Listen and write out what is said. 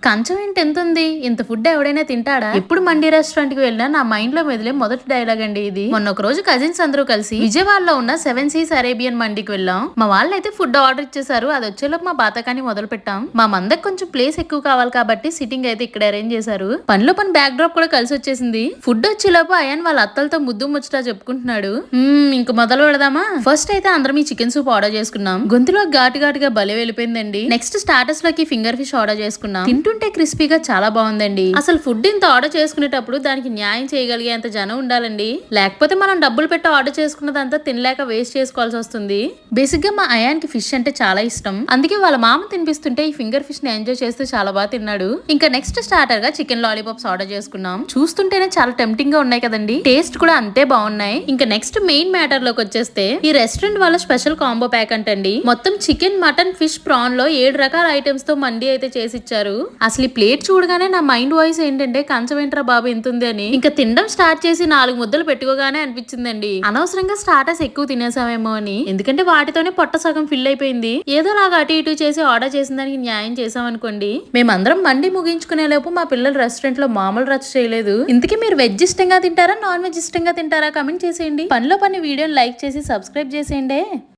కంచం ఏంటి ఎంత ఉంది, ఇంత ఫుడ్ ఎవడైనా తింటాడా? ఎప్పుడు మండి రెస్టారెంట్ కి వెళ్ళినా నా మైండ్ లో మెదిలే మొదటి డైలాగ్ అండి ఇది. మొన్న ఒక రోజు కజిన్స్ అందరూ కలిసి విజయవాడలో ఉన్న 7 Seas అరేబియన్ మండికి వెళ్ళాం. మా వాళ్ళైతే ఫుడ్ ఆర్డర్ ఇచ్చేసారు. అది వచ్చేలోపు మా బాతకాన్ని మొదలు పెట్టాం. మా మందకి కొంచెం ప్లేస్ ఎక్కువ కావాలి కాబట్టి సిట్టింగ్ అయితే ఇక్కడ అరేంజ్ చేశారు. పనిలో పని బ్యాక్ డ్రాప్ కూడా కలిసి వచ్చేసింది. ఫుడ్ వచ్చేలోపు అయాన్ వాళ్ళ అత్తలతో ముద్దు ముచ్చట చెప్పుకుంటున్నాడు. ఇంక మొదలు పెడదామా? ఫస్ట్ అయితే అందరం ఈ చికెన్ సూప్ ఆర్డర్ చేసుకున్నాం. గొంతులో ఘాటుగా భలే వెళ్ళిపోయిందండి. నెక్స్ట్ స్టార్టర్స్ లోకి ఫింగర్ ఫిష్ ఆర్డర్ చేసుకున్నాం. తింటుంటే క్రిస్పీగా చాలా బాగుందండి. అసలు ఫుడ్ ఇంత ఆర్డర్ చేసుకునేటప్పుడు దానికి న్యాయం చేయగలిగేంత జనం ఉండాలండి. లేకపోతే మనం డబ్బులు పెట్టి ఆర్డర్ చేసుకున్నదంతా తినలేక వేస్ట్ చేసుకోవాల్సి వస్తుంది. బేసిక్ గా మా అయాన్కి ఫిష్ అంటే చాలా ఇష్టం. అందుకే వాళ్ళ మామ తినిపిస్తుంటే ఈ ఫింగర్ ఫిష్ ని ఎంజాయ్ చేస్తూ చాలా బాగా తిన్నాడు. ఇంకా నెక్స్ట్ స్టార్టర్ గా చికెన్ లాలీపాప్స్ ఆర్డర్ చేసుకున్నాం. చూస్తుంటేనే చాలా టెంప్టింగ్ గా ఉన్నాయి కదండి. టేస్ట్ కూడా అంతే బాగున్నాయి. ఇంకా నెక్స్ట్ మెయిన్ మ్యాటర్ లోకి వచ్చేస్తే ఈ రెస్టారెంట్ వాళ్ళ స్పెషల్ కాంబో ప్యాక్ అంటండి. మొత్తం చికెన్, మటన్, ఫిష్, ప్రాన్ లో 7 రకాల ఐటమ్స్ తో మండి అయితే చేసి ఇచ్చారు. అసలు ఈ ప్లేట్ చూడగానే నా మైండ్ వాయిస్ ఏంటంటే కంచం ఏంట్రా బాబు ఎంతుంది అని. ఇంకా తినడం స్టార్ట్ చేసి 4 ముద్దలు పెట్టుకోగానే అనిపించిందండి అనవసరంగా స్టార్టర్స్ ఎక్కువ తినేసామేమో అని. ఎందుకంటే వాటితోనే పొట్ట సగం ఫిల్ అయిపోయింది. ఏదో లాగా అటు ఇటు చేసి ఆర్డర్ చేసిన దానికి న్యాయం చేసాం అనుకోండి. మేమందరం మండి ముగించుకునే లోపు మా పిల్లలు రెస్టారెంట్ లో మామూలు రచ్చ చేయలేదు. ఇంతకీ మీరు వెజ్ ఇష్టంగా తింటారా, నాన్ వెజ్ ఇష్టంగా తింటారా? కమెంట్ చేసేయండి. పనిలో పని వీడియోని లైక్ చేసి సబ్స్క్రైబ్ చేసేయండి.